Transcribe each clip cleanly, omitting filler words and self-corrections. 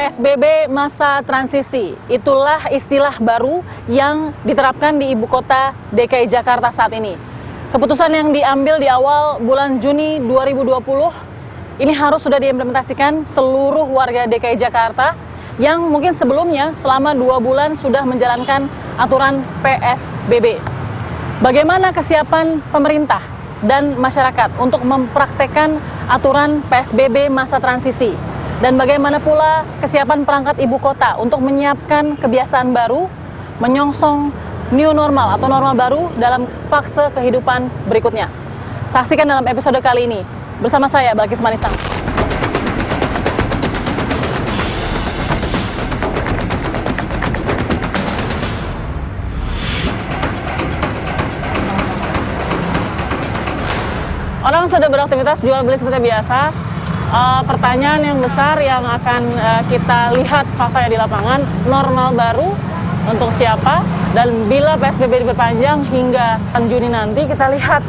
PSBB masa transisi, itulah istilah baru yang diterapkan di ibu kota DKI Jakarta saat ini. Keputusan yang diambil di awal bulan Juni 2020, ini harus sudah diimplementasikan seluruh warga DKI Jakarta yang mungkin sebelumnya selama 2 bulan sudah menjalankan aturan PSBB. Bagaimana kesiapan pemerintah dan masyarakat untuk mempraktekkan aturan PSBB masa transisi? Dan bagaimana pula kesiapan perangkat ibu kota untuk menyiapkan kebiasaan baru, menyongsong new normal atau normal baru dalam fase kehidupan berikutnya. Saksikan dalam episode kali ini bersama saya, Balkis Manisang. Orang sudah beraktivitas jual beli seperti biasa. Pertanyaan yang besar yang akan kita lihat faktanya di lapangan, normal baru untuk siapa, dan bila PSBB diperpanjang hingga Juni nanti, kita lihat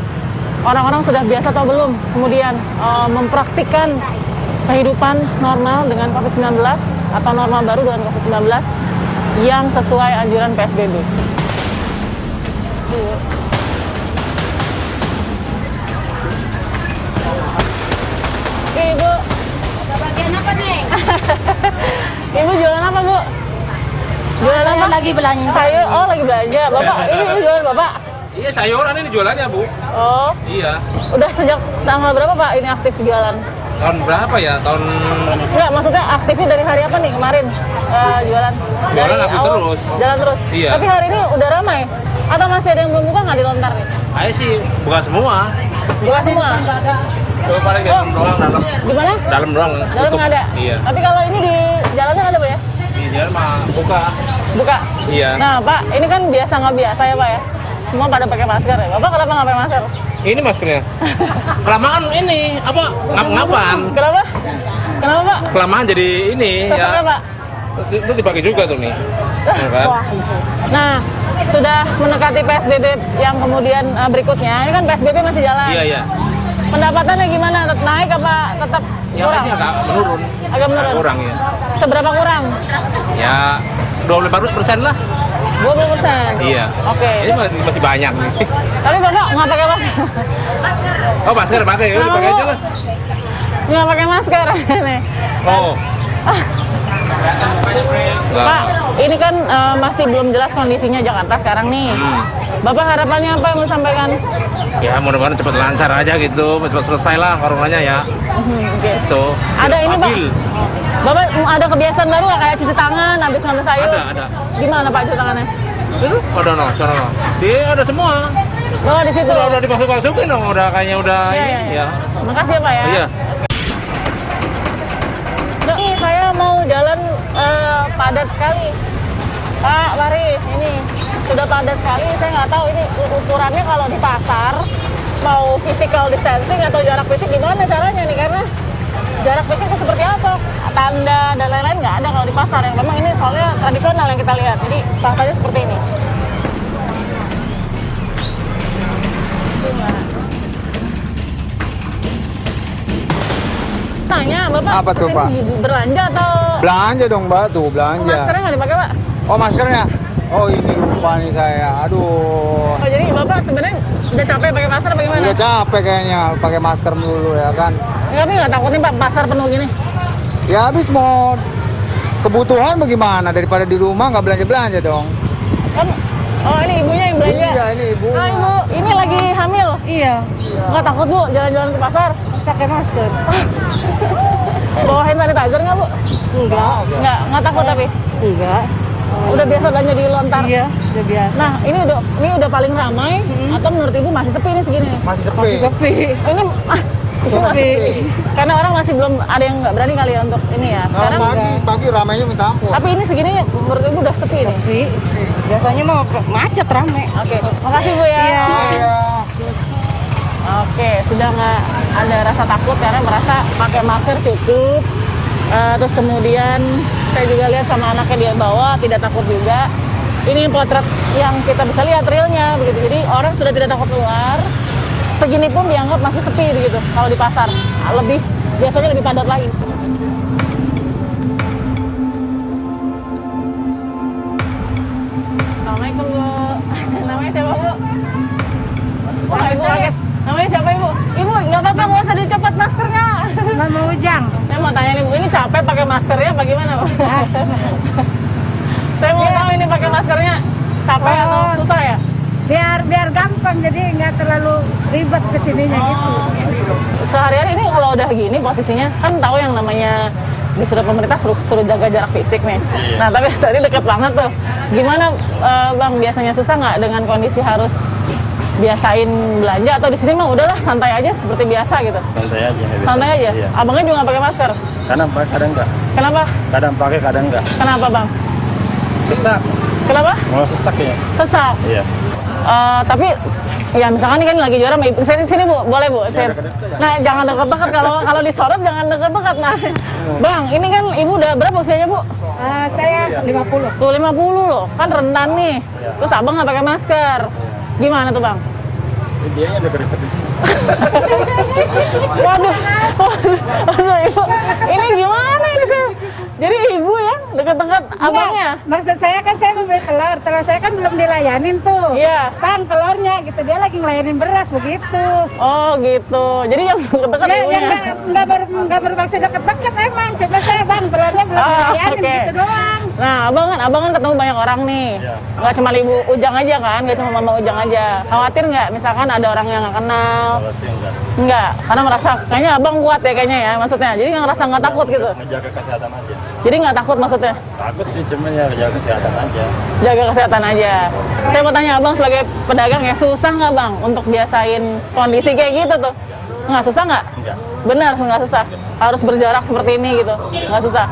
orang-orang sudah biasa atau belum kemudian mempraktikkan kehidupan normal dengan COVID-19 atau normal baru dengan COVID-19 yang sesuai anjuran PSBB. Ibu, bagian apa nih? Ibu jualan apa, Bu? Jualan Saya apa? lagi belanja Sayur. Oh, lagi belanja. Bapak, ini jualan Bapak? Iya, sayuran ini jualannya, Bu. Oh, Iya. udah sejak tanggal berapa, Pak, ini aktif jualan? Tahun berapa ya? Tahun Enggak, maksudnya aktifnya dari hari apa nih kemarin jualan? Jualan aktif terus. Jalan terus? Iya. Tapi hari ini udah ramai? Atau masih ada yang belum buka nggak di Lontar nih? saya sih bukan semua. Buka semua? Tuh paling dalam doang, dalam. Di mana? Dalam doang. Dalam tutup. nggak ada? Iya. Tapi kalau ini di jalannya ada, Pak ya? Di jalan mah buka. Buka? Iya. Nah, Pak, ini kan biasa nggak biasa ya, Pak ya? Semua pada pakai masker ya? Bapak kenapa nggak pakai masker? Ini maskernya. Kelamaan ini apa? Ngap-ngapan. Kenapa? Kenapa, Pak? Kelamaan jadi ini Cocoknya, ya. Pak? Itu dipakai juga tuh nih. Ya kan? Wah. Nah, sudah mendekati PSBB yang kemudian berikutnya. Ini kan PSBB masih jalan. Iya, iya. Pendapatannya gimana? Naik apa tetap Ya, kurang? ini agak menurun. Agak menurun? Kurang ya. Seberapa kurang? Ya 20% lah. 20%? Iya. Oke. Ini masih banyak nih. Tapi Bapak nggak pakai masker? Oh, masker pakai, ya udah pakai aja lah. Nggak pakai masker. Nih. Oh. Pak, ini kan masih belum jelas kondisinya Jakarta sekarang nih. Bapak harapannya apa yang mau sampaikan? Ya mudah-mudahan cepat lancar aja gitu, cepat selesai lah coronanya ya. Oke. Itu. Ada ini, Pak. Stabil. Bapak ada kebiasaan baru nggak kayak cuci tangan habis ngambil sayur? Ada. Gimana, Pak, cuci tangannya? Itu ada no, sana. Dia ada semua. Oh, di situ. Udah dimasukin dong, udah kayaknya udah Iya, ini iya. ya. Makasih ya, Pak ya. Iya. Nih, saya mau jalan padat sekali. Pak, mari. Ini sudah padat sekali. Saya nggak tahu ini ukurannya kalau di pasar mau physical distancing atau jarak fisik gimana caranya nih, karena jarak fisik itu seperti apa? Tanda dan lain-lain nggak ada kalau di pasar. Yang memang ini soalnya tradisional yang kita lihat. Jadi faktanya seperti ini. Tanya, Bapak Apa tuh, kesini Pak? Belanja atau Belanja dong, Mbak, tuh belanja. maskernya nggak dipakai, Pak? Oh, maskernya? Oh, ini lupa nih saya. Aduh. Oh, jadi Bapak sebenarnya udah capek pakai masker apa gimana? Udah capek kayaknya pakai masker dulu ya kan. Tapi nggak takut nih Pak pasar penuh gini? Ya habis mau kebutuhan bagaimana daripada di rumah nggak belanja-belanja dong. Kan, oh ini ibunya yang belanja? Iya, ini ibu. Ah, Ibu, ini lagi hamil? Iya, Nggak takut Bu jalan-jalan ke pasar? pakai masker. Bawa hand sanitizer nggak Bu? Enggak, Nggak takut tapi? enggak. Udah biasa belanja di lontar? Iya, udah biasa. Nah, ini udah paling ramai atau menurut Ibu masih sepi nih segini? Masih sepi. Masih sepi. Ini Sepi. Karena orang masih belum ada yang nggak berani kali ya untuk ini ya. Nah, Sekarang pagi ramainya minta ampun. tapi ini segini menurut Ibu udah sepi nih. Sepi. Biasanya mah macet rame. Oke, makasih Bu ya. Iya. Iya. Oke, sudah nggak ada rasa takut karena merasa pakai masker cukup. Terus kemudian saya juga lihat sama anaknya dia bawa, tidak takut juga. Ini potret yang kita bisa lihat realnya begitu. Jadi orang sudah tidak takut keluar. Segini pun dianggap masih sepi begitu. Kalau di pasar biasanya lebih padat lagi. Namanya siapa, Bu? Wah, Ibu kaget. Namanya siapa, Ibu? Ibu, nggak apa-apa, nggak usah dicopot maskernya. Mama Ujang. Saya mau tanya nih, Bu, ini capek pakai maskernya apa gimana, Bu? Saya mau tahu ini pakai maskernya capek atau susah ya? Biar gampang, jadi nggak terlalu ribet kesininya gitu. Sehari-hari ini kalau udah gini posisinya, kan tahu yang namanya disuruh pemerintah suruh jaga jarak fisik nih. Nah, tapi tadi deket banget tuh. Gimana Bang, biasanya susah nggak dengan kondisi harus biasain belanja atau di sini mah udahlah santai aja seperti biasa gitu? Santai aja. Santai aja? Iya. Abangnya juga nggak pakai masker? Kadang pakai, kadang enggak. Kenapa? Kadang pakai, kadang enggak. Kenapa Bang? Sesak. Kenapa? Mau sesak ya? Sesak? Iya. Tapi ya misalkan ini kan lagi juara sama ibu. Sini Bu, boleh Bu? Nah, jangan deket-deket, kalau disorot jangan deket-deket. Nah, Bang, ini kan ibu udah berapa usianya Bu? Saya 50. Tuh 50 loh, kan rentan nih. Terus abang nggak pakai masker. Gimana tuh Bang? Dia yang deket-deket di sini. Waduh, waduh ibu, ini gimana ini sih? Jadi ibu ya deket-deket abangnya? Maksud saya kan saya membeli telur saya kan belum dilayanin tuh. Iya. Bang, telurnya gitu, dia lagi ngelayanin beras begitu. Oh gitu, jadi yang deket-deket Ya, ibunya? nggak bermaksud deket-deket emang. Cuma saya bang, telurnya belum dilayanin oke. gitu doang. Nah, abang kan ketemu banyak orang nih. Nggak cuma ibu Ujang aja kan, nggak cuma mama Ujang aja. Khawatir nggak misalkan ada orang yang nggak kenal? Kalau sih enggak sih. Enggak, karena merasa kayaknya abang kuat ya kayaknya ya maksudnya. Jadi nggak ngerasa nggak takut gitu. Menjaga kesehatan aja. Jadi nggak takut maksudnya? Takut sih, cuma ya jaga kesehatan aja. Jaga kesehatan aja. Saya mau tanya abang sebagai pedagang ya, susah nggak bang untuk biasain kondisi kayak gitu tuh? Nggak susah nggak? Enggak. Benar, nggak susah. Harus berjarak seperti ini gitu, nggak susah.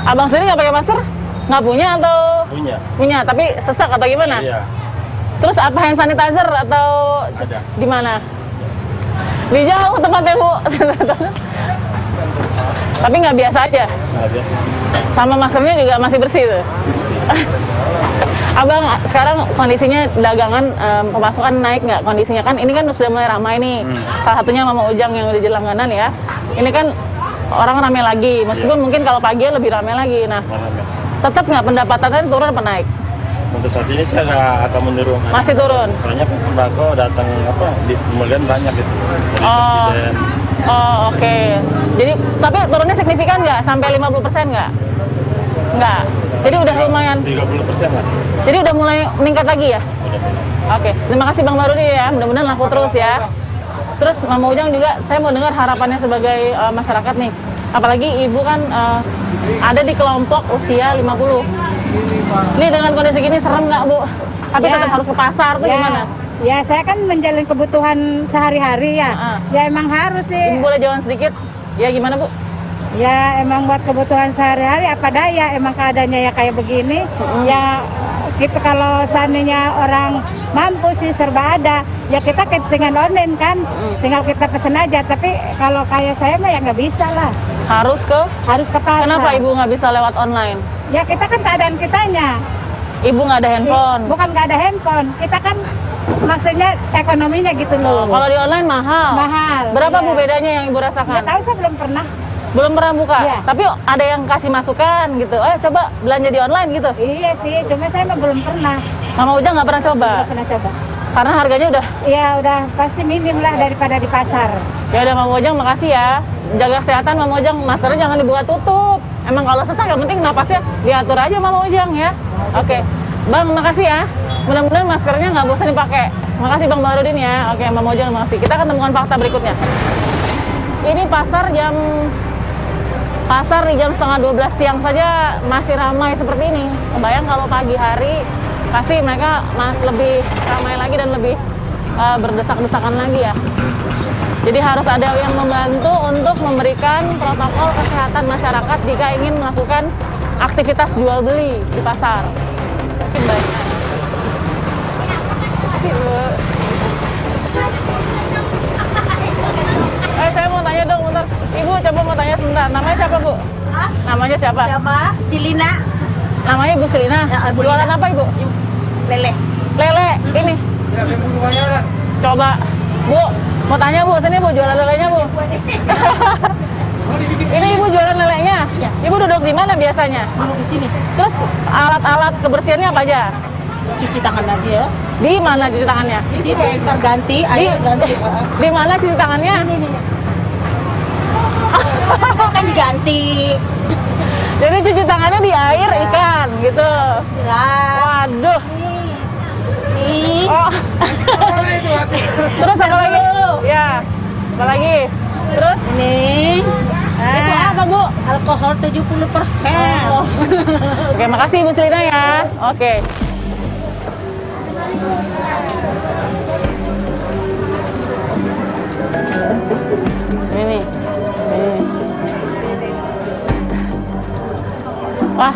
Abang sendiri nggak pakai masker? Nggak punya atau? Punya. Punya, tapi sesak atau gimana? Iya. Terus apa hand sanitizer atau Ada. di mana? Di jauh tempatnya Bu. Tapi nggak biasa aja. Nah, biasa. Sama maskernya juga masih bersih tuh. Abang sekarang kondisinya dagangan pemasukan naik nggak kondisinya? Kan ini kan sudah mulai ramai nih. Salah satunya Mama Ujang yang udah jadi langganan ya. Ini kan orang ramai lagi. Meskipun mungkin kalau pagi lebih ramai lagi. Nah, tetap nggak pendapatannya turun apa naik? Untuk saat ini saya nggak akan menurunkan. Masih turun. Soalnya kan sembako datang apa di kemudian banyak gitu. Dari presiden. Oh oke. Jadi tapi turunnya signifikan nggak? Sampai 50% nggak? Nggak. Jadi udah lumayan. 30% lah. Jadi udah mulai meningkat lagi ya? Udah mulai. Oke, terima kasih Bang Barudi ya. Mudah-mudahan laku terus ya. Terus Mama Ujang juga, saya mau dengar harapannya sebagai masyarakat nih. Apalagi ibu kan ada di kelompok usia 50. Ini dengan kondisi gini serem nggak Bu? Tapi tetap harus ke pasar tuh gimana? Ya, saya kan menjalin kebutuhan sehari-hari ya. Ya emang harus sih. Ibu boleh jalan sedikit? Ya gimana Bu? Ya emang buat kebutuhan sehari-hari apa daya, emang keadaannya ya kayak begini. Ya kita kalau seandainya orang mampu sih serba ada, ya kita dengan online kan, tinggal kita pesen aja. Tapi kalau kayak saya mah ya nggak bisa lah. Harus ke pasar. Kenapa Ibu nggak bisa lewat online? Ya kita kan keadaan kitanya. Ibu nggak ada handphone? Bukan nggak ada handphone, kita kan maksudnya ekonominya gitu loh. Kalau di online mahal? Mahal. Berapa iya. Bu bedanya yang Ibu rasakan? Nggak tahu, saya belum pernah. Belum pernah buka? Iya. Tapi ada yang kasih masukan gitu, coba belanja di online gitu? Iya sih, cuma saya mah belum pernah. Mama Ujang nggak pernah coba? Nggak pernah coba. Karena harganya udah? Iya udah pasti minim lah daripada di pasar. Ya udah Mama Ujang, makasih ya. Jaga kesehatan Mama Ujang, maskernya jangan dibuka tutup. Emang kalau sesak yang penting napasnya diatur aja Mama Ujang ya. Oke, Bang makasih ya. Mudah-mudahan maskernya nggak bosan dipakai. Makasih Bang Barudin ya. Oke Mama Ujang makasih. Kita akan temukan fakta berikutnya. Ini pasar di jam setengah 12 siang saja masih ramai seperti ini. Kebayang kalau pagi hari pasti mereka lebih ramai lagi dan lebih berdesak-desakan lagi ya. Jadi harus ada yang membantu untuk memberikan protokol kesehatan masyarakat jika ingin melakukan aktivitas jual beli di pasar. Saya mau tanya dong, bentar. Ibu coba mau tanya sebentar. Namanya siapa Bu? Hah? Namanya siapa? Siapa? Silina. Namanya Bu Selina. Ya, Bu Jualan Lina. apa Ibu? Lele. Lele. Ini. Coba. Bu, mau tanya Bu, sini Bu jualan lelenya Bu. Ini Ibu jualan lelenya? Iya. Ibu duduk di mana biasanya? Duduk di sini. Terus alat-alat kebersihannya apa aja? cuci tangan aja. Di mana cuci tangannya? Di sini ntar ganti, air ganti. Di mana cuci tangannya? Ini. Kan diganti. Jadi cuci tangannya di air ikan gitu. Istirahat. Waduh. Nih. Oh. Terus apa lagi? Ya. Apa lagi? Terus Ini. itu apa, Bu? Alkohol 70%. Oh. Oke, makasih Ibu Selina ya. Oke. Ini. Wah,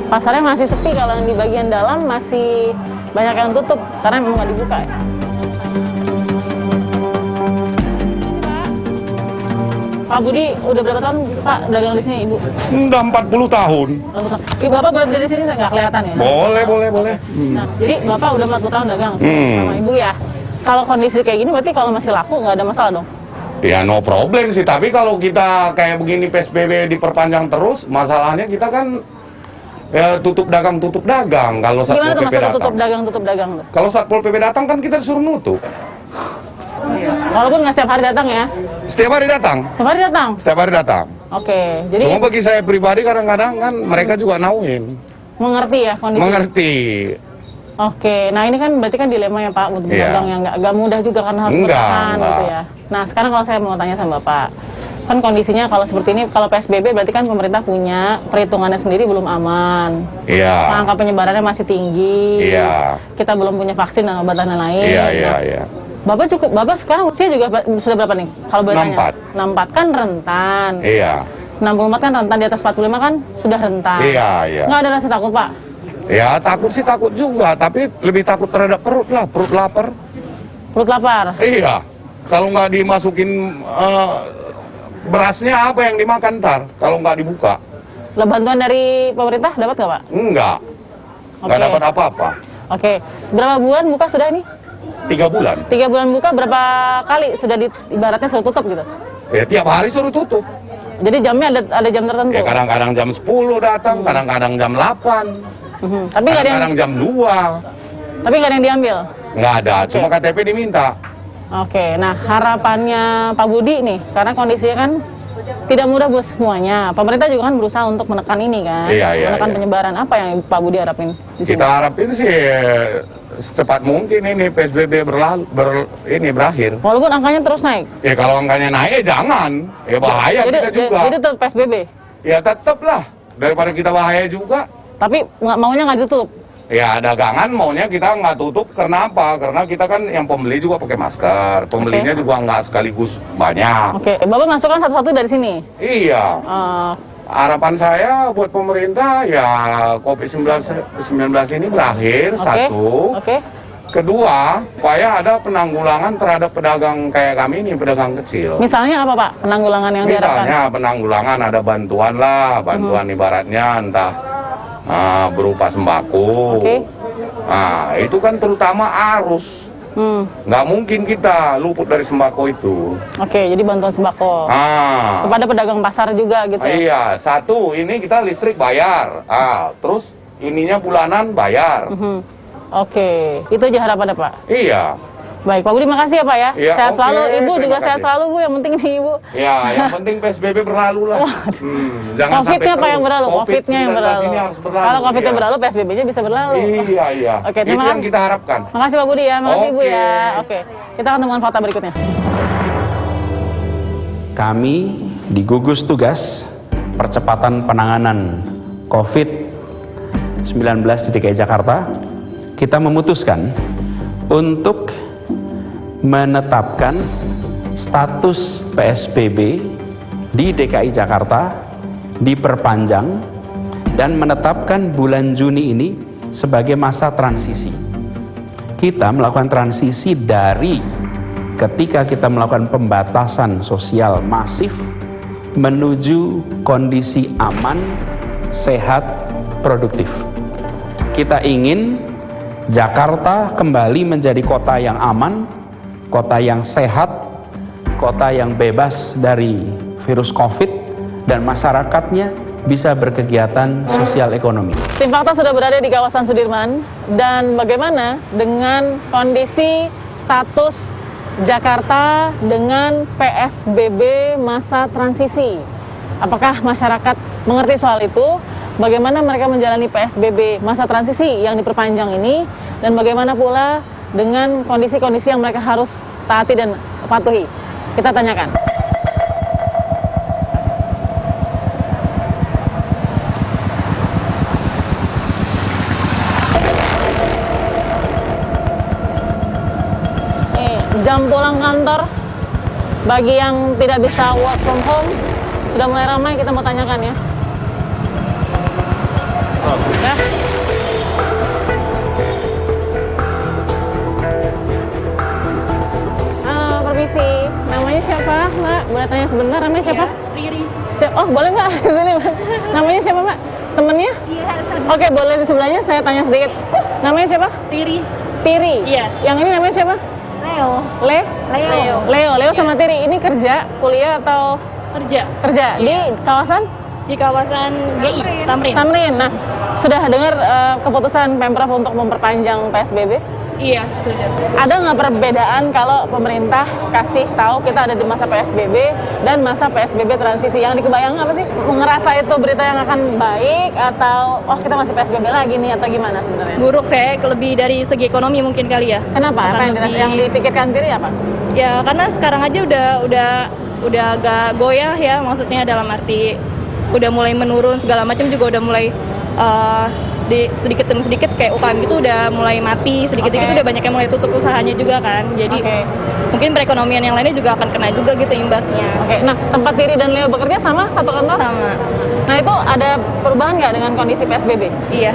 pasarnya masih sepi. Kalau yang di bagian dalam masih banyak yang tutup karena memang nggak dibuka ya. Pak Budi, udah berapa tahun Pak dagang di sini, Ibu? Udah 40 tahun. Ibu Bapak berdiri di sini nggak kelihatan ya? Boleh. Nah, jadi Bapak udah 40 tahun dagang sama Ibu ya? Kalau kondisi kayak gini berarti kalau masih laku nggak ada masalah dong? Ya no problem sih, tapi kalau kita kayak begini PSBB diperpanjang terus, masalahnya kita kan ya tutup dagang. Kalau Gimana tuh Satpol PP masalah datang. tutup dagang tuh? Kalau Satpol PP datang kan kita disuruh nutup. Walaupun nggak setiap hari datang ya? Setiap hari datang. Setiap hari datang? Oke, jadi Cuma bagi saya pribadi kadang-kadang kan mereka juga nauin. mengerti ya kondisi? Mengerti. Oke, nah ini kan berarti kan dilema ya Pak untuk Iya. pedagang yang nggak mudah juga karena harus bertahan gitu ya. Nah sekarang kalau saya mau tanya sama Bapak, kan kondisinya kalau seperti ini, kalau PSBB berarti kan pemerintah punya perhitungannya sendiri belum aman. Iya. Angka penyebarannya masih tinggi. Iya. Kita belum punya vaksin dan obat dan lain-lain. Iya. Bapak sekarang usia juga sudah berapa nih? Kalau boleh tanya? 64. 64 kan rentan. Iya. 64 kan rentan, di atas 45 kan sudah rentan. Iya. Nggak ada rasa takut Pak? Ya takut sih takut juga, tapi lebih takut terhadap perut lah, perut lapar. Perut lapar? Iya, kalau nggak dimasukin berasnya apa yang dimakan ntar, kalau nggak dibuka? Lah bantuan dari pemerintah dapat nggak Pak? Nggak dapat apa-apa. Oke, berapa bulan buka sudah ini? 3 bulan. 3 bulan buka, berapa kali sudah ibaratnya sudah tutup gitu? Ya tiap hari suruh tutup. Jadi jamnya ada jam tertentu? Ya kadang-kadang jam 10 datang, kadang-kadang jam 8. Tapi nggak ada yang, Kadang-kadang jam 2. tapi nggak ada yang diambil? Nggak ada, cuma KTP diminta. Oke, nah harapannya Pak Budi nih, karena kondisinya kan tidak mudah buat semuanya. Pemerintah juga kan berusaha untuk menekan ini kan, Iya, menekan iya. penyebaran. Apa yang Pak Budi harapin di sini? Kita harapin sih secepat mungkin ini PSBB berakhir. Walaupun angkanya terus naik. Ya kalau angkanya naik ya jangan, ya bahaya kita juga. Jadi tetap PSBB, Ya tetap lah, daripada kita bahaya juga. tapi maunya nggak ditutup. Ya dagangan maunya kita nggak tutup, karena apa? Karena kita kan yang pembeli juga pakai masker, pembelinya juga nggak sekaligus banyak. Oke, Bapak masukkan satu-satu dari sini. Iya, harapan saya buat pemerintah ya COVID-19 ini berakhir, Oke. satu. Oke. Kedua, supaya ada penanggulangan terhadap pedagang kayak kami ini, pedagang kecil. Misalnya apa Pak penanggulangan yang diharapkan? Misalnya penanggulangan ada bantuan lah, bantuan ibaratnya entah berupa sembako. Oke. Nah, itu kan terutama arus. Nggak mungkin kita luput dari sembako itu. Oke, jadi bantuan sembako kepada pedagang pasar juga gitu ya? Iya, satu, ini kita listrik bayar. Terus ininya bulanan bayar. Oke, itu aja harapannya Pak? Iya. Baik, Pak Budi makasih ya Pak ya. Iya, Sehat oke, selalu, Ibu terima juga sehat kasih. selalu Bu, yang penting nih Ibu. Ya, yang penting PSBB berlalu lah. Jangan Covid-nya sampai Pak yang terus. berlalu, Covid-nya yang COVID-19 berlalu. ini harus berlalu. Kalau Covid-nya Iya. berlalu, PSBB-nya bisa berlalu. Iya. Oke, Itu terima yang kasih. kita harapkan. Makasih Pak Budi ya, makasih Ibu Oke. ya. Oke, kita akan temukan fakta berikutnya. Kami di gugus tugas percepatan penanganan COVID-19 di DKI Jakarta, kita memutuskan untuk menetapkan status PSBB di DKI Jakarta diperpanjang dan menetapkan bulan Juni ini sebagai masa transisi. Kita melakukan transisi dari ketika kita melakukan pembatasan sosial masif menuju kondisi aman, sehat, produktif. Kita ingin Jakarta kembali menjadi kota yang aman, kota yang sehat, kota yang bebas dari virus COVID, dan masyarakatnya bisa berkegiatan sosial ekonomi. Tim Fakta sudah berada di kawasan Sudirman, dan bagaimana dengan kondisi status Jakarta dengan PSBB masa transisi? Apakah masyarakat mengerti soal itu? Bagaimana mereka menjalani PSBB masa transisi yang diperpanjang ini? Dan bagaimana pula dengan kondisi-kondisi yang mereka harus taati dan patuhi? Kita tanyakan. Jam pulang kantor bagi yang tidak bisa work from home sudah mulai ramai, kita mau tanyakan ya. Ya. Permisi, namanya siapa, Mbak? Boleh tanya sebentar, namanya siapa? Riri. Oh, boleh Mbak, sini Mbak. Namanya siapa Mbak? Temennya? Iya. Oke, boleh di sebelahnya saya tanya sedikit. Namanya siapa? Riri. Tiri. Iya. Yang ini namanya siapa? Leo. Leo sama Tiri. Ini kerja, kuliah atau Kerja kerja di kawasan? di kawasan GI Tamrin. Tamrin. Nah, sudah dengar keputusan Pemprov untuk memperpanjang PSBB? Iya, sudah. Ada nggak perbedaan kalau pemerintah kasih tahu kita ada di masa PSBB dan masa PSBB transisi? Yang dikebayang apa sih? Ngerasa itu berita yang akan baik atau oh kita masih PSBB lagi nih atau gimana sebenarnya? Buruk saya, lebih dari segi ekonomi mungkin kali ya. Kenapa? Apa Akan yang, lebih- yang dipikirkan Tiri apa? Ya karena sekarang aja udah agak goyah ya, maksudnya dalam arti udah mulai menurun segala macam, juga udah mulai di sedikit demi sedikit kayak UKM gitu udah mulai mati, sedikit-sedikit Oke. udah banyak yang mulai tutup usahanya juga kan. Jadi Oke. mungkin perekonomian yang lainnya juga akan kena juga gitu imbasnya. Oke, nah tempat Tiri dan Leo bekerja sama satu kantor? Sama. Nah itu ada perubahan nggak dengan kondisi PSBB? Iya.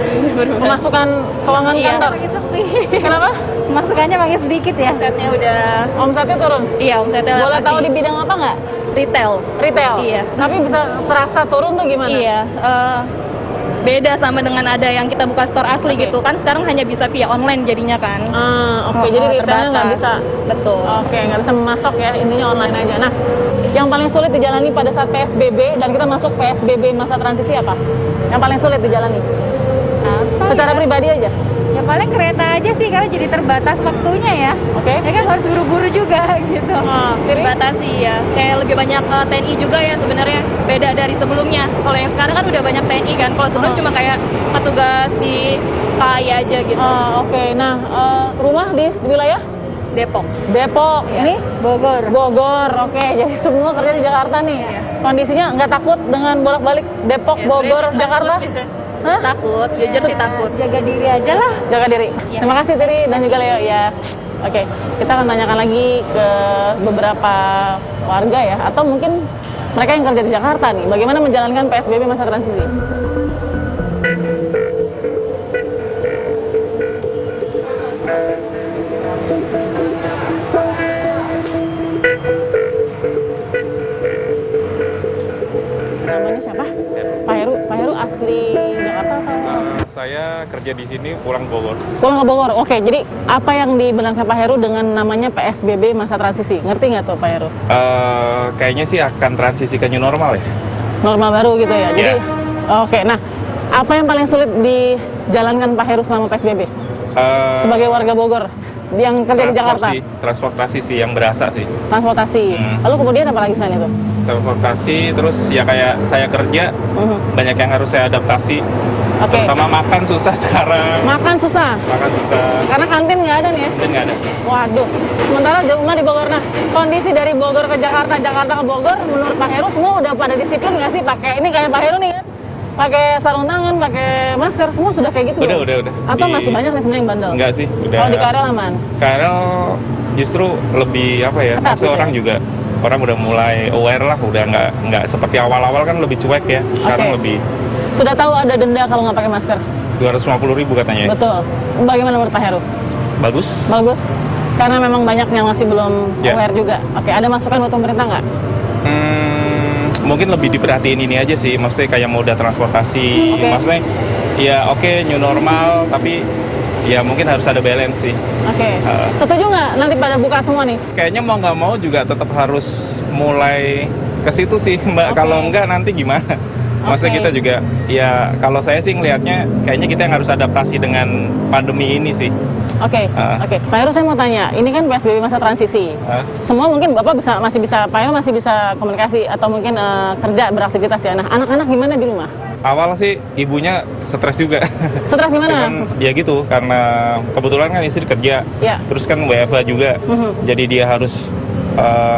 Pemasukan keuangan Iya. kantor? Kenapa? Masukannya makin sedikit ya. Omsetnya udah. Omsetnya turun? Iya, omsetnya Boleh pasti tahu di bidang apa nggak? retail. Retail? Iya. Tapi bisa terasa turun tuh gimana? Iya. Beda sama dengan ada yang kita buka store asli Oke. gitu kan, sekarang hanya bisa via online jadinya kan. Oke, jadi retailnya nggak bisa. Betul. Oke, nggak bisa memasok ya, intinya online aja. Nah, yang paling sulit dijalani pada saat PSBB dan kita masuk PSBB masa transisi apa? Yang paling sulit dijalani? Apa Secara ya? pribadi aja? Ya paling kereta aja sih, karena jadi terbatas waktunya ya. Oke. Ya kan harus buru-buru juga gitu. Tiri? Dibatasi ya. Kayak lebih banyak TNI juga ya sebenarnya. Beda dari sebelumnya. Kalau yang sekarang kan udah banyak TNI kan. Kalau sebelum cuma kayak petugas di KAI aja gitu. Oke, nah rumah di wilayah? Depok. Depok, ini? Bogor. Bogor, oke. Jadi semua kerja di Jakarta nih. Iya. Kondisinya nggak takut dengan bolak-balik Depok, Ya, Bogor, sebenarnya Jakarta? Hah? Takut, jujur sih takut. Jaga diri aja lah. Jaga diri. Iya. Terima kasih Tiri dan juga Leo ya. Oke, kita akan tanyakan lagi ke beberapa warga ya, atau mungkin mereka yang kerja di Jakarta nih, bagaimana menjalankan PSBB masa transisi. Namanya siapa? Pak Heru. Pak Heru asli Jakarta atau? Saya kerja di sini pulang Bogor. Pulang ke Bogor. Oke, jadi apa yang dibenarkan Pak Heru dengan namanya PSBB masa transisi? Ngerti nggak tuh Pak Heru? Kayaknya sih akan transisi ke new normal ya. Normal baru gitu ya. Jadi, Iya. oke. Nah, apa yang paling sulit dijalankan Pak Heru selama PSBB sebagai warga Bogor yang kerja di Jakarta? Transportasi sih yang berasa sih. Transportasi. Lalu kemudian apa lagi selain itu? Transportasi, terus ya kayak saya kerja banyak yang harus saya adaptasi. Oke. Terutama makan susah sekarang. Makan susah. Makan susah. Karena kantin nggak ada nih ya? Dan nggak ada. Waduh, sementara jauh mah di Bogor. Nah, kondisi dari Bogor ke Jakarta, Jakarta ke Bogor, menurut Pak Heru semua udah pada disiplin nggak sih? Pakai ini kayak Pak Heru nih kan? Pakai sarung tangan, pakai masker, semua sudah kayak gitu. Udah, belum? udah. Atau masih banyak nih sebenarnya yang bandel? Enggak sih, udah. Kalau di KRL aman? KRL justru lebih apa ya? Ketat Maksudnya gitu orang ya? juga udah mulai aware lah, udah nggak seperti awal-awal kan lebih cuek ya. Sekarang Oke. lebih Sudah tahu ada denda kalau nggak pakai masker? 250.000 katanya. Ya. Betul. Bagaimana menurut Pak Heru? Bagus. Bagus? Karena memang banyak yang masih belum Ya. aware juga. Oke, ada masukan buat pemerintah nggak? Mungkin lebih diperhatiin ini aja sih, maksudnya kayak moda transportasi, Oke. maksudnya ya oke new normal, tapi ya mungkin harus ada balance sih. Oke. Setuju nggak nanti pada buka semua nih? Kayaknya mau nggak mau juga tetap harus mulai ke situ sih Mbak. Oke. Kalau enggak nanti gimana? Maksudnya Oke. kita juga ya kalau saya sih ngelihatnya kayaknya kita yang harus adaptasi dengan pandemi ini sih. Oke, oke. Pak Heru, saya mau tanya, ini kan PSBB masa transisi. Semua mungkin Bapak masih bisa, Pak Heru masih bisa komunikasi atau mungkin kerja, beraktivitas ya. Nah, anak-anak gimana di rumah? Awal sih ibunya stres juga. Stres gimana? Cuman ya gitu, karena kebetulan kan istri kerja, Ya. terus kan WFH juga, jadi dia harus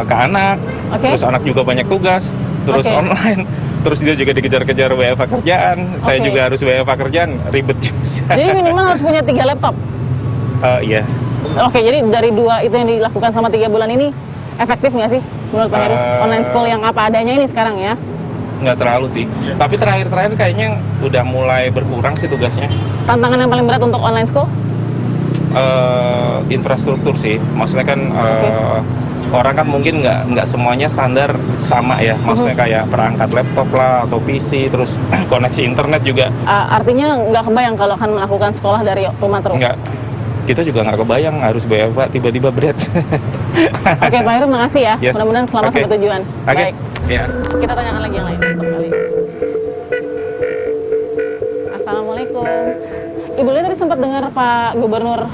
ke anak, Oke. terus anak juga banyak tugas, terus Oke. online, terus dia juga dikejar-kejar WFH kerjaan, saya Oke. juga harus WFH kerjaan, ribet juga. Jadi minimal harus punya 3 laptop. Iya. Oke, jadi dari 2 itu yang dilakukan selama 3 bulan ini efektif nggak sih menurut Pak Heru? Online school yang apa adanya ini sekarang ya? Nggak terlalu sih, tapi terakhir-terakhir kayaknya udah mulai berkurang sih tugasnya. Tantangan yang paling berat untuk online school? Infrastruktur sih, maksudnya kan orang kan mungkin nggak semuanya standar sama ya, maksudnya kayak perangkat laptop lah atau PC, terus koneksi internet juga. Artinya nggak kebayang kalau akan melakukan sekolah dari rumah terus? Nggak, kita juga nggak kebayang harus WFH tiba-tiba berat. Oke, Pak Heru, makasih ya. Yes. Mudah-mudahan selamat Oke. sampai tujuan. Oke. Baik, Ya. kita tanyakan lagi yang lain untuk kali. Assalamualaikum. Ibu Lina tadi sempat dengar Pak Gubernur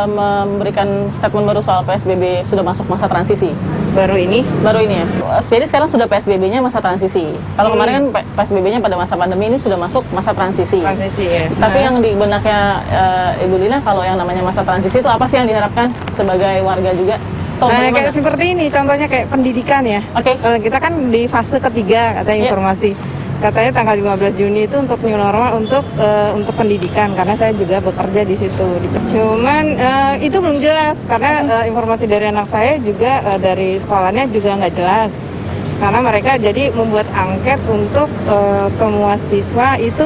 memberikan statement baru soal PSBB sudah masuk masa transisi. Baru ini? Baru ini ya. Jadi sekarang sudah PSBB-nya masa transisi. Kalau kemarin kan PSBB-nya pada masa pandemi, ini sudah masuk masa transisi. Transisi ya. Tapi yang di benaknya Ibu Lina, kalau yang namanya masa transisi itu apa sih yang diharapkan sebagai warga juga? Atau Nah, bagaimana? kayak seperti ini, contohnya kayak pendidikan ya. Oke. Kita kan di fase ketiga, katanya Iya. informasi. Katanya tanggal 15 Juni itu untuk new normal untuk pendidikan, karena saya juga bekerja di situ. Cuman itu belum jelas, karena informasi dari anak saya juga dari sekolahnya juga nggak jelas. Karena mereka jadi membuat angket untuk semua siswa itu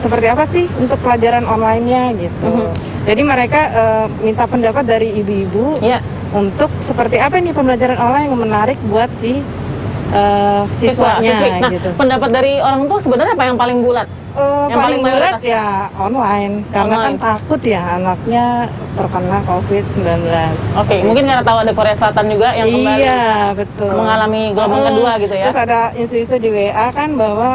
seperti apa sih untuk pelajaran online-nya gitu. Jadi mereka minta pendapat dari ibu-ibu untuk seperti apa nih pembelajaran online yang menarik buat si siswanya siswi. Nah, gitu. pendapat dari orang tua sebenarnya apa yang paling bulat? Yang Paling bulat mayoritas? ya online, karena Online. kan takut ya anaknya terkena COVID-19. Oke, mungkin karena tahu ada Korea Selatan juga yang kembali Iya, betul. mengalami gelombang kedua gitu ya. Terus ada isu-isu di WA kan bahwa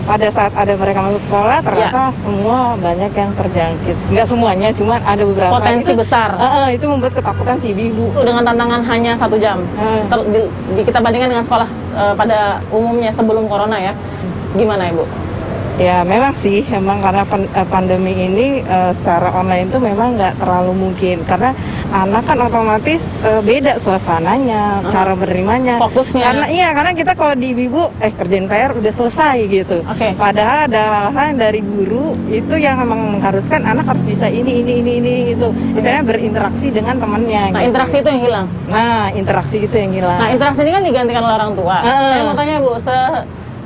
pada saat ada mereka masuk sekolah ternyata semua banyak yang terjangkit. Nggak semuanya, cuma ada beberapa. Potensi itu, besar. Itu membuat ketakutan si ibu. Dengan tantangan hanya 1 jam. Kita bandingkan dengan sekolah pada umumnya sebelum corona ya. Gimana Ibu? Ya memang sih, memang karena pandemi ini secara online itu memang nggak terlalu mungkin, karena anak kan otomatis beda suasananya, cara benerimanya, fokusnya. Karena kita kalau di ibu kerjain PR udah selesai gitu. Padahal ada hal-hal dari guru itu yang memang mengharuskan anak harus bisa ini itu, istilahnya berinteraksi dengan temannya. Nah, gitu. interaksi itu yang hilang. Nah, interaksi itu yang hilang. Nah, interaksi ini kan digantikan oleh orang tua. Saya mau tanya Bu,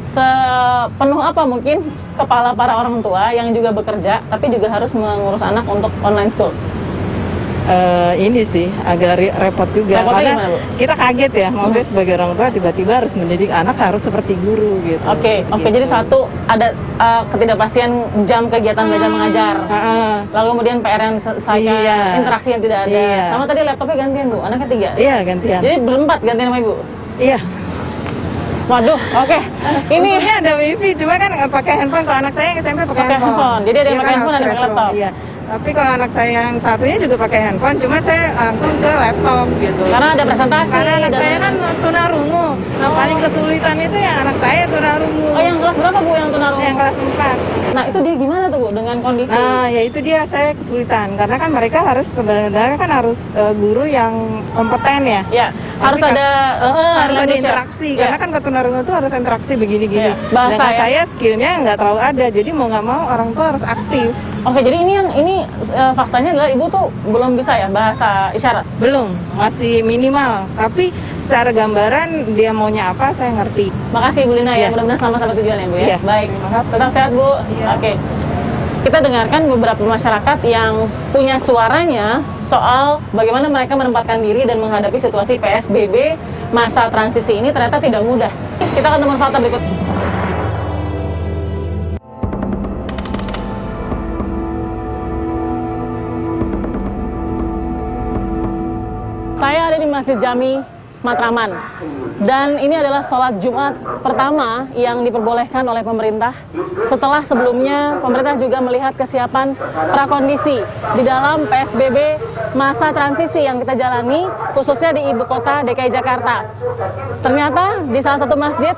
sepenuh apa mungkin kepala para orang tua yang juga bekerja tapi juga harus mengurus anak untuk online school? Ini sih agak repot juga. Repotnya Karena gimana, Bu? kita kaget ya, maksudnya sebagai orang tua tiba-tiba harus mendidik anak harus seperti guru gitu. Oke, jadi satu ada ketidakpastian jam kegiatan belajar mengajar. Lalu kemudian PR yang diselesaikan, interaksi yang tidak ada. Sama tadi laptopnya gantian Bu, anaknya 3. Iya, gantian. Jadi berempat gantian sama Ibu? Iya. Waduh, oke. Ini untungnya ada wifi, cuma kan pakai handphone. Kalau anak saya yang SMP pakai handphone. Jadi ada yang Dia pakai kan handphone, ada yang harus pakai laptop. Iya. Tapi kalau anak saya yang satunya juga pakai handphone, cuma saya langsung ke laptop gitu. Karena ada presentasi. Karena anak saya kan tunarungu. Nah, paling kesulitan itu yang anak saya tunarungu. Oh, yang kelas berapa Bu yang tunarungu? Yang kelas 4. Nah, itu dia gimana tuh Bu dengan kondisi? Nah, ya itu dia saya kesulitan. Karena kan mereka harus sebenarnya kan harus guru yang kompeten ya. Ya, harus ada harus ada interaksi. Karena kan ke tunarungu itu harus interaksi begini-gini. Bahasa ya. Saya skillnya nggak terlalu ada. Jadi mau nggak mau orang tua harus aktif. Oke, jadi ini faktanya adalah Ibu tuh belum bisa ya bahasa isyarat? Belum, masih minimal. Tapi secara gambaran dia maunya apa saya ngerti. Makasih Ibu Lina ya, mudah-mudahan selamat sampai tujuan ya Bu ya. Iya. Baik, tetap sehat Bu. Oke. Kita dengarkan beberapa masyarakat yang punya suaranya soal bagaimana mereka menempatkan diri dan menghadapi situasi PSBB masa transisi ini ternyata tidak mudah. Kita akan temukan fakta berikut. Saya ada di Masjid Jami Matraman. Dan ini adalah sholat Jumat pertama yang diperbolehkan oleh pemerintah setelah sebelumnya pemerintah juga melihat kesiapan prakondisi di dalam PSBB masa transisi yang kita jalani khususnya di ibu kota DKI Jakarta. Ternyata di salah satu masjid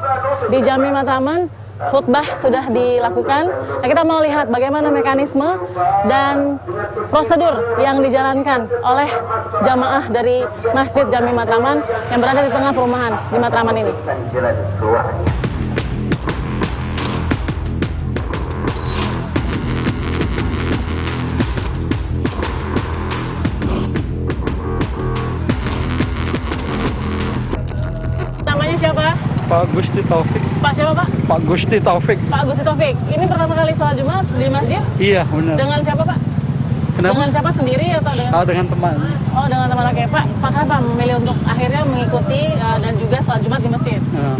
di Jami Matraman khutbah sudah dilakukan. Nah, kita mau lihat bagaimana mekanisme dan prosedur yang dijalankan oleh jamaah dari Masjid Jami Matraman yang berada di tengah perumahan di Matraman ini. Namanya siapa? Pak Gusti Taufik. Pak siapa Pak? Pak Gusti Taufik. Pak Gusti Taufik. Ini pertama kali sholat Jumat di masjid? Iya, benar. Dengan siapa Pak? Kenapa? Dengan siapa, sendiri atau dengan? Oh, dengan teman. Oh, dengan teman. Oke Pak. Pak kenapa memilih untuk akhirnya mengikuti dan juga sholat Jumat di masjid? Ya.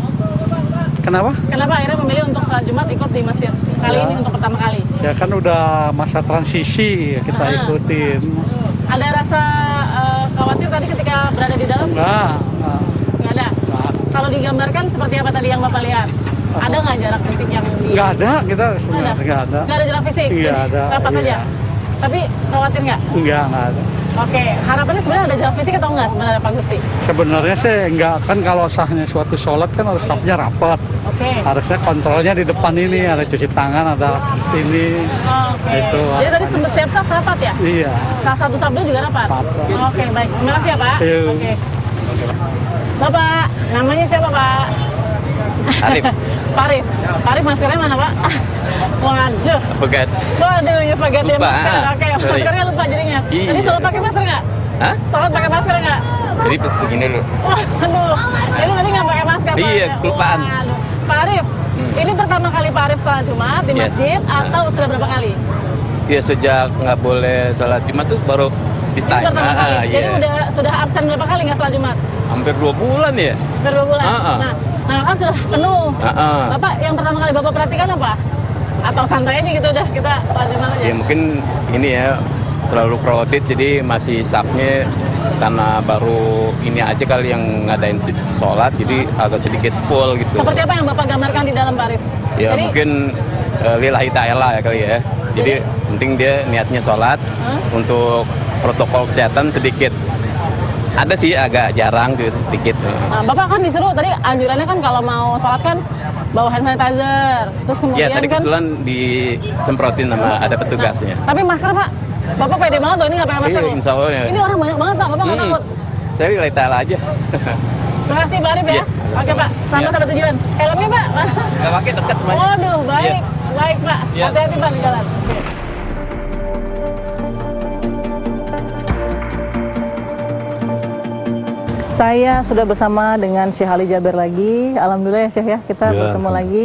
Kenapa? Kenapa akhirnya memilih untuk sholat Jumat ikut di masjid kali ini untuk pertama kali? Ya kan udah masa transisi kita ikutin. Ada rasa khawatir tadi ketika berada di dalam? Enggak. Nggak ada. Kalau digambarkan seperti apa tadi yang Bapak lihat? Ada nggak jarak fisik yang Nggak ada, kita sebenarnya nggak ada. Nggak ada jarak fisik? Iya, ada. Rapat Iya. aja? Tapi khawatir nggak? Nggak ada. Oke, harapannya sebenarnya ada jarak fisik atau enggak sebenarnya Pak Gusti? Sebenarnya sih enggak, kan kalau sahnya suatu sholat kan harus safnya rapat. Oke. Harusnya kontrolnya di depan ini, ada cuci tangan, ada ini. Oke. Itu. Jadi tadi setiap saf rapat ya? Iya. Salah satu sabda juga rapat? Oke, baik. Terima kasih ya Pak. Iya. Oke. Bapak, namanya siapa Pak? Arif. Pak Arif. Pak Arif maskernya mana Pak? Waduh. Pegat. Waduh, ya Pak ganti Lupa. masker. Oke, maskernya lupa jadinya. Iya. Tadi selalu pakai masker nggak? Hah? Selalu pakai masker nggak? Jadi begini dulu. Waduh, ini tadi nggak pakai masker. Iya, soalnya. kelupaan. Waduh. Pak Arif, ini pertama kali Pak Arif sholat Jumat di Yes. masjid atau sudah berapa kali? Ya sejak nggak boleh sholat Jumat tuh baru this Ini time. pertama kali. Jadi Iya. sudah absen berapa kali nggak sholat Jumat? Hampir 2 bulan ya. Hampir 2 bulan. Nah kan sudah penuh. Bapak yang pertama kali Bapak perhatikan apa? Atau santai aja gitu udah kita sholat Jumat aja? Ya mungkin ini ya terlalu crowded jadi masih safnya karena baru ini aja kali yang ngadain sholat jadi agak sedikit full gitu. Seperti apa yang Bapak gambarkan di dalam Pak Arif? Ya Jadi, mungkin lillahi ta'ala ya kali ya. Jadi penting dia niatnya sholat untuk protokol kesehatan sedikit. Ada sih agak jarang gitu, sedikit. Nah, Bapak kan disuruh tadi anjurannya kan kalau mau sholat kan bawa hand sanitizer. Terus kemudian Ya tadi kan. kebetulan disemprotin sama ada petugasnya. Tapi masker Pak, Bapak pede banget tuh ini nggak pakai masker. Iya, loh. insya Allah ya. Ini orang banyak banget Pak, Bapak nggak takut. Saya lillahi ta'ala aja. Terima kasih Pak Arif ya. Iya. Oke Pak, sampai tujuan. Helmnya Pak. Nggak pakai dekat semuanya. Waduh, baik. Iya. Baik Pak. Iya. Hati-hati Pak di jalan. Oke. Saya sudah bersama dengan Syekh Ali Jaber lagi. Alhamdulillah ya Syekh ya, kita bertemu lagi.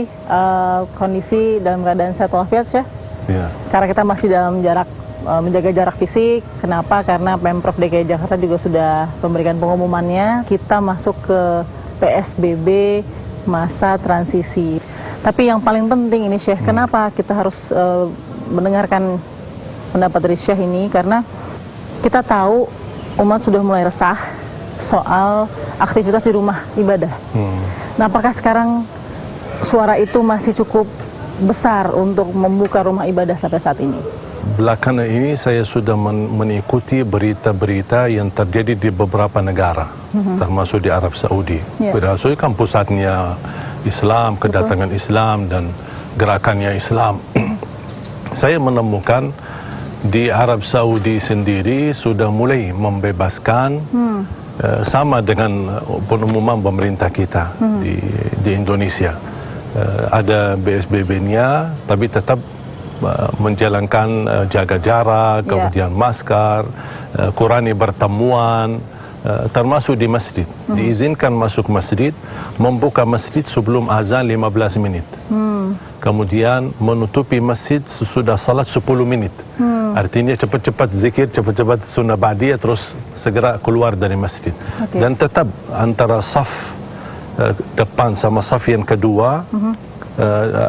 Kondisi dalam keadaan sehat walafiat Syekh. Ya. Karena kita masih dalam jarak menjaga jarak fisik. Kenapa? Karena Pemprov DKI Jakarta juga sudah memberikan pengumumannya. Kita masuk ke PSBB masa transisi. Tapi yang paling penting ini Syekh, kenapa kita harus mendengarkan pendapat dari Syekh ini? Karena kita tahu umat sudah mulai resah soal aktivitas di rumah ibadah. Nah, apakah sekarang suara itu masih cukup besar untuk membuka rumah ibadah sampai saat ini? Belakangan ini saya sudah mengikuti berita-berita yang terjadi di beberapa negara, termasuk di Arab Saudi. Arab Saudi kan pusatnya Islam, kedatangan Islam dan gerakannya Islam. Saya menemukan di Arab Saudi sendiri sudah mulai membebaskan sama dengan pengumuman pemerintah kita di Indonesia. Ada PSBB-nya, tapi tetap menjalankan jaga jarak, kemudian masker, kurangi pertemuan, termasuk di masjid. Diizinkan masuk masjid, membuka masjid sebelum azan 15 menit. Kemudian menutupi masjid sesudah salat 10 menit. Artinya cepat-cepat zikir, cepat-cepat sunnah ba'diyah, terus segera keluar dari masjid. Dan tetap antara saf depan sama saf yang kedua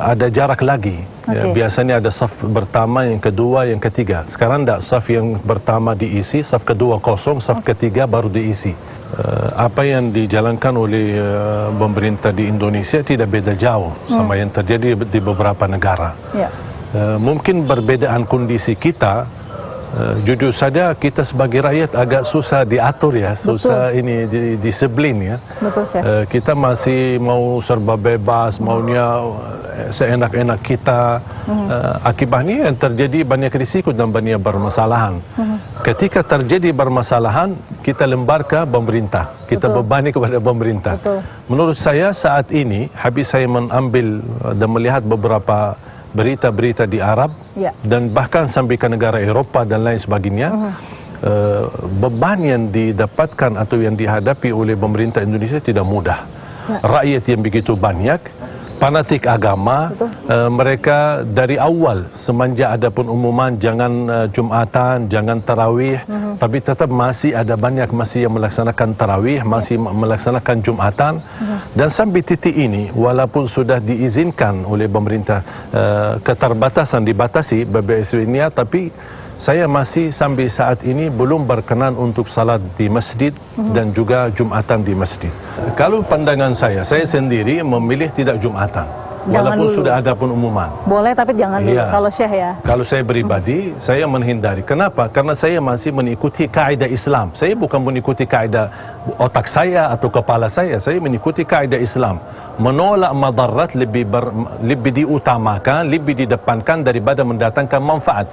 ada jarak lagi. Biasanya ada saf pertama, yang kedua, yang ketiga. Sekarang tidak, saf yang pertama diisi, saf kedua kosong, saf ketiga baru diisi. apa yang dijalankan oleh pemerintah di Indonesia tidak beda jauh sama yang terjadi di beberapa negara. Mungkin perbedaan kondisi kita, jujur saja kita sebagai rakyat agak susah diatur ya, susah ini disiplin ya. Betul, Syekh. Kita masih mau serba bebas, maunya seenak-enak kita. Akibatnya yang terjadi banyak risiko dan banyak permasalahan. Ketika terjadi permasalahan, kita lempar ke pemerintah, kita bebani kepada pemerintah. Menurut saya saat ini, habis saya mengambil dan melihat beberapa berita-berita di Arab dan bahkan sampai ke negara Eroppa dan lain sebagainya, beban yang didapatkan atau yang dihadapi oleh pemerintah Indonesia tidak mudah. Rakyat yang begitu banyak, fanatik agama, mereka dari awal semenjak ada pengumuman jangan Jumatan, jangan tarawih, tapi tetap masih ada banyak masih yang melaksanakan tarawih, masih melaksanakan Jumatan, dan sampai titik ini walaupun sudah diizinkan oleh pemerintah keterbatasan dibatasi BBSW-nya, tapi saya masih sampai saat ini belum berkenan untuk salat di masjid dan juga Jumatan di masjid. Kalau pandangan saya sendiri memilih tidak Jumatan. Walaupun sudah ada pengumuman. Boleh tapi jangan dulu kalau Syekh ya. Kalau saya pribadi, saya menghindari. Kenapa? Karena saya masih mengikuti kaidah Islam. Saya bukan mengikuti kaidah otak saya atau kepala saya. Saya mengikuti kaidah Islam. Menolak madarat lebih diutamakan, lebih didepankan daripada mendatangkan manfaat.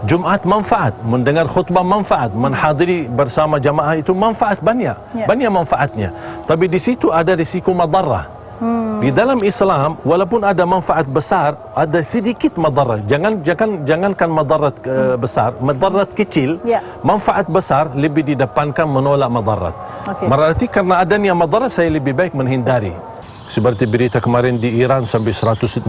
Jumat manfaat, mendengar khutbah manfaat, menghadiri bersama jamaah itu manfaat banyak, banyak manfaatnya. Tapi di situ ada risiko madarah. Di dalam Islam, walaupun ada manfaat besar, ada sedikit madarah. Jangankan madarat besar, madarat kecil, manfaat besar lebih didepankan menolak madarat. Berarti karena adanya madarat, saya lebih baik menghindari. Seperti berita kemarin di Iran sampai 160.000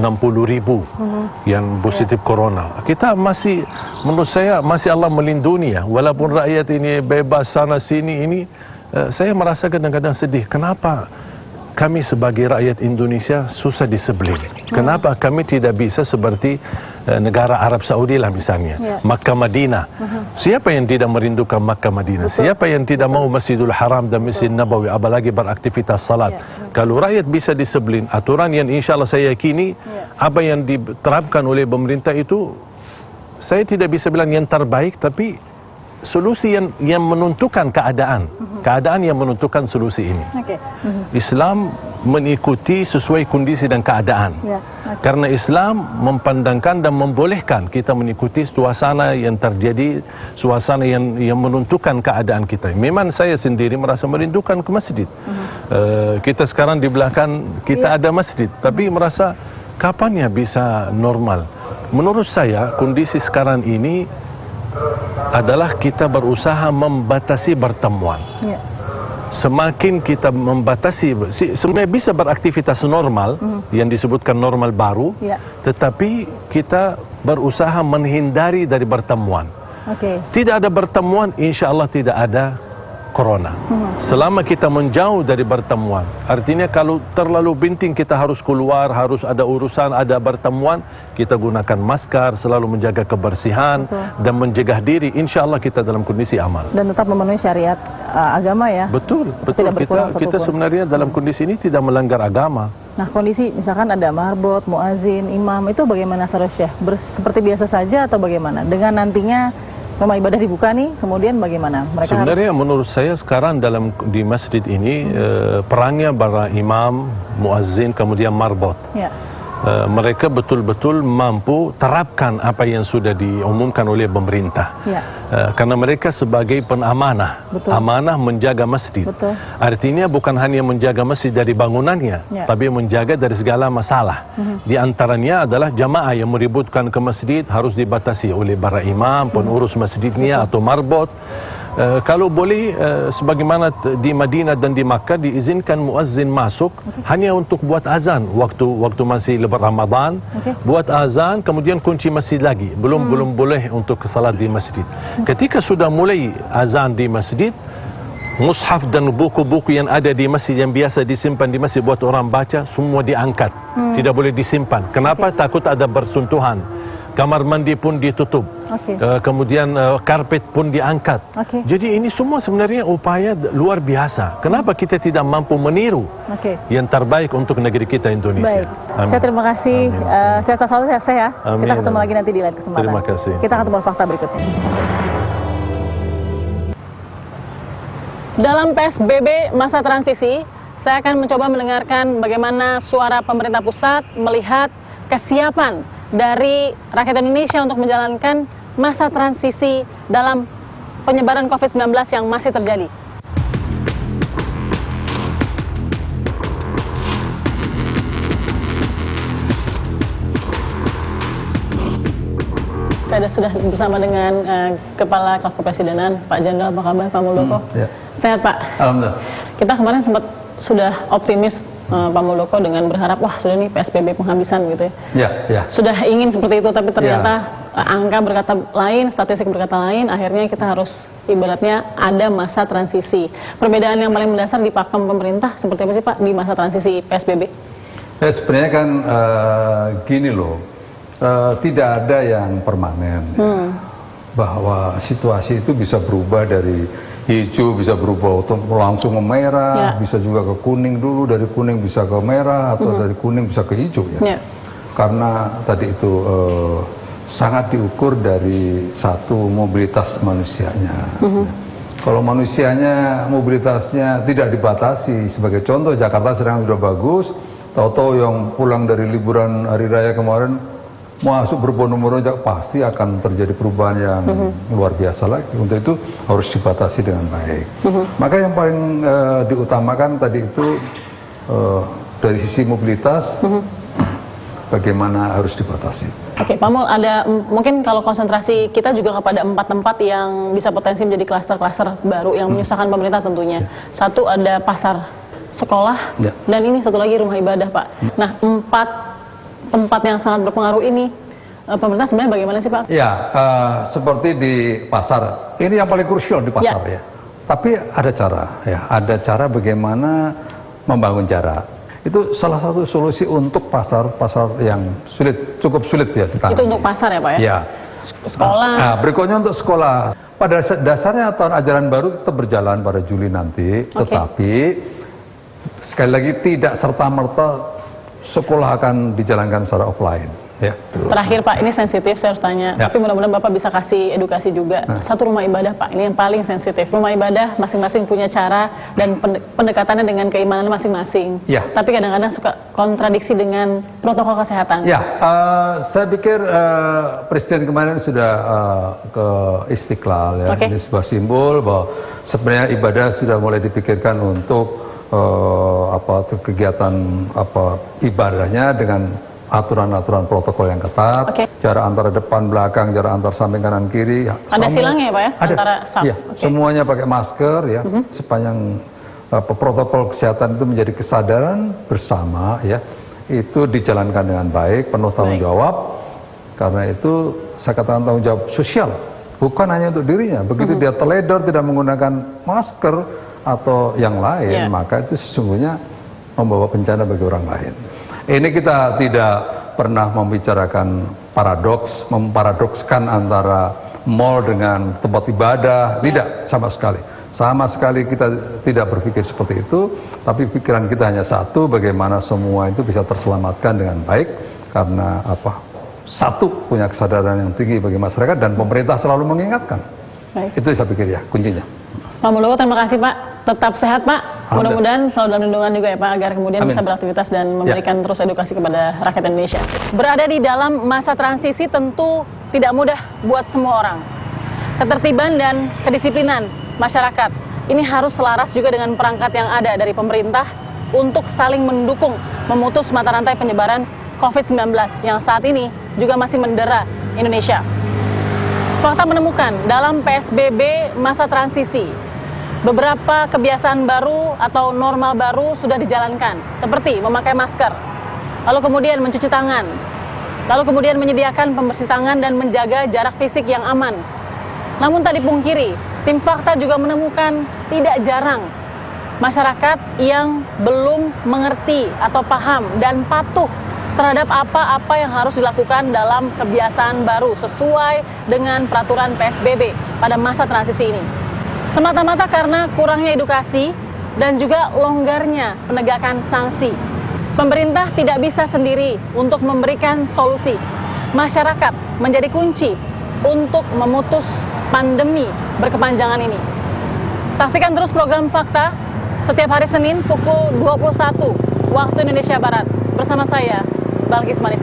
yang positif corona. Kita masih, menurut saya masih Allah melindungi ya. Walaupun rakyat ini bebas sana sini ini, saya merasa kadang-kadang sedih. Kenapa kami sebagai rakyat Indonesia susah disiplin? Kenapa kami tidak bisa seperti negara Arab Saudi lah misalnya, Makkah Madinah. Siapa yang tidak merindukan Makkah Madinah? Siapa yang tidak mau Masjidul Haram dan Masjid Nabawi, apalagi beraktivitas salat? Kalau rakyat bisa disiplin, aturan yang insya Allah saya yakini apa yang diterapkan oleh pemerintah itu, saya tidak bisa bilang yang terbaik, tapi solusi yang menentukan keadaan. Keadaan yang menentukan solusi ini. Islam mengikuti sesuai kondisi dan keadaan. Karena Islam mempandangkan dan membolehkan kita mengikuti suasana yang terjadi, suasana yang menentukan keadaan kita. Memang saya sendiri merasa merindukan ke masjid. Kita sekarang di belakang kita ada masjid, tapi merasa kapannya bisa normal. Menurut saya kondisi sekarang ini adalah kita berusaha membatasi pertemuan. Semakin kita membatasi, sebenarnya bisa beraktivitas normal yang disebutkan normal baru, tetapi kita berusaha menghindari dari pertemuan. Tidak ada pertemuan, insya Allah tidak ada corona. Selama kita menjauh dari pertemuan, artinya kalau terlalu penting kita harus keluar, harus ada urusan, ada pertemuan, kita gunakan masker, selalu menjaga kebersihan dan mencegah diri, insya Allah kita dalam kondisi aman. Dan tetap memenuhi syariat agama ya. Betul. Kita sebenarnya dalam kondisi ini tidak melanggar agama. Nah, kondisi misalkan ada marbot, muazin, imam, itu bagaimana seharusnya? Seperti biasa saja atau bagaimana? Dengan nantinya rumah ibadah dibuka nih, kemudian bagaimana? Mereka sebenarnya menurut saya sekarang di masjid ini perannya para imam, muazzin, kemudian marbot. Mereka betul-betul mampu terapkan apa yang sudah diumumkan oleh pemerintah. Karena mereka sebagai penamanah, amanah menjaga masjid. Artinya bukan hanya menjaga masjid dari bangunannya, tapi menjaga dari segala masalah. Di antaranya adalah jamaah yang meributkan ke masjid harus dibatasi oleh para imam, pengurus masjidnya atau marbot. Kalau boleh, sebagaimana di Madinah dan di Makkah diizinkan muazzin masuk hanya untuk buat azan waktu masih lepas Ramadan, buat azan kemudian kunci masjid lagi, belum boleh untuk salat di masjid. Ketika sudah mulai azan di masjid, mushaf dan buku-buku yang ada di masjid yang biasa disimpan di masjid buat orang baca semua diangkat, tidak boleh disimpan. Kenapa? Takut ada bersentuhan. Kamar mandi pun ditutup. kemudian karpet pun diangkat. Jadi ini semua sebenarnya upaya luar biasa. Kenapa kita tidak mampu meniru yang terbaik untuk negeri kita Indonesia? Baik, saya terima kasih. Saya selalu ya. Kita ketemu lagi nanti di lain kesempatan. Terima kasih. Kita akan ketemu fakta berikutnya. Dalam PSBB masa transisi, saya akan mencoba mendengarkan bagaimana suara pemerintah pusat melihat kesiapan dari rakyat Indonesia untuk menjalankan masa transisi dalam penyebaran COVID-19 yang masih terjadi. Saya sudah bersama dengan Kepala Staf Kepresidenan, Pak Jenderal, apa kabar Pak Muldoko? Sehat Pak? Alhamdulillah. Kita kemarin sudah optimis Pak Muldoko dengan berharap wah sudah nih PSBB penghabisan gitu ya. Sudah ingin seperti itu, tapi ternyata angka berkata lain, statistik berkata lain. Akhirnya kita harus ibaratnya ada masa transisi. Perbedaan yang paling mendasar di pakem pemerintah seperti apa sih Pak di masa transisi PSBB? Ya sebenarnya kan gini loh, tidak ada yang permanen. Bahwa situasi itu bisa berubah dari hijau bisa berubah langsung ke merah, bisa juga ke kuning dulu, dari kuning bisa ke merah, atau dari kuning bisa ke hijau ya. Karena tadi itu sangat diukur dari satu mobilitas manusianya. Kalau manusianya mobilitasnya tidak dibatasi, sebagai contoh Jakarta sekarang sudah bagus, tahu-tahu yang pulang dari liburan hari raya kemarin masuk berbondong-bondong pasti akan terjadi perubahan yang luar biasa lagi. Untuk itu harus dibatasi dengan baik. Maka yang paling diutamakan tadi itu dari sisi mobilitas bagaimana harus dibatasi. Oke, Pak Mul, ada mungkin kalau konsentrasi kita juga kepada 4 tempat yang bisa potensi menjadi klaster-klaster baru yang menyusahkan pemerintah tentunya. Satu ada pasar, sekolah, dan ini satu lagi rumah ibadah Pak. Nah 4 tempat yang sangat berpengaruh ini, pemerintah sebenarnya bagaimana sih Pak? Ya, seperti di pasar, ini yang paling krusial di pasar ya. Tapi ada cara ya, ada cara bagaimana membangun jarak. Itu salah satu solusi untuk pasar-pasar yang sulit, cukup sulit ya ditangani. Itu untuk pasar ya Pak ya? Ya. Sekolah. Nah, berikutnya untuk sekolah. Pada dasarnya tahun ajaran baru tetap berjalan pada Juli nanti, tetapi sekali lagi tidak serta-merta sekolah akan dijalankan secara offline. Ya. Terakhir Pak, ini sensitif saya harus tanya, tapi mudah-mudahan Bapak bisa kasih edukasi juga. Satu rumah ibadah Pak, ini yang paling sensitif. Rumah ibadah masing-masing punya cara dan pendekatannya dengan keimanan masing-masing. Tapi kadang-kadang suka kontradiksi dengan protokol kesehatan. Saya pikir Presiden kemarin sudah ke Istiqlal ya. Ini sebuah simbol bahwa sebenarnya ibadah sudah mulai dipikirkan untuk kegiatan ibadahnya dengan aturan-aturan protokol yang ketat, jarak antara depan belakang, jarak antar samping kanan kiri. Ada silangnya ya Pak ya? Ada. Antara saf. Semuanya pakai masker ya. Sepanjang protokol kesehatan itu menjadi kesadaran bersama ya. Itu dijalankan dengan baik, penuh tanggung jawab. Karena itu saya katakan tanggung jawab sosial, bukan hanya untuk dirinya. Begitu dia teledor tidak menggunakan masker atau yang lain, maka itu sesungguhnya membawa bencana bagi orang lain. Ini kita tidak pernah membicarakan memparadokskan antara mall dengan tempat ibadah, tidak sama sekali. Sama sekali kita tidak berpikir seperti itu, tapi pikiran kita hanya satu, bagaimana semua itu bisa terselamatkan dengan baik, karena satu, punya kesadaran yang tinggi bagi masyarakat, dan pemerintah selalu mengingatkan. Itu saya pikir ya kuncinya. Pak Muldoko, terima kasih Pak. Tetap sehat Pak. Mudah-mudahan selalu dalam lindungan juga ya Pak, agar kemudian bisa beraktivitas dan memberikan terus edukasi kepada rakyat Indonesia. Berada di dalam masa transisi tentu tidak mudah buat semua orang. Ketertiban dan kedisiplinan masyarakat ini harus selaras juga dengan perangkat yang ada dari pemerintah untuk saling mendukung memutus mata rantai penyebaran COVID-19 yang saat ini juga masih mendera Indonesia. Fakta menemukan dalam PSBB masa transisi, beberapa kebiasaan baru atau normal baru sudah dijalankan, seperti memakai masker, lalu kemudian mencuci tangan, lalu kemudian menyediakan pembersih tangan dan menjaga jarak fisik yang aman. Namun tak dipungkiri, tim fakta juga menemukan tidak jarang masyarakat yang belum mengerti atau paham dan patuh terhadap apa-apa yang harus dilakukan dalam kebiasaan baru sesuai dengan peraturan PSBB pada masa transisi ini. Semata-mata karena kurangnya edukasi dan juga longgarnya penegakan sanksi. Pemerintah tidak bisa sendiri untuk memberikan solusi. Masyarakat menjadi kunci untuk memutus pandemi berkepanjangan ini. Saksikan terus program Fakta setiap hari Senin pukul 21 waktu Indonesia Barat bersama saya, Balkis Manis.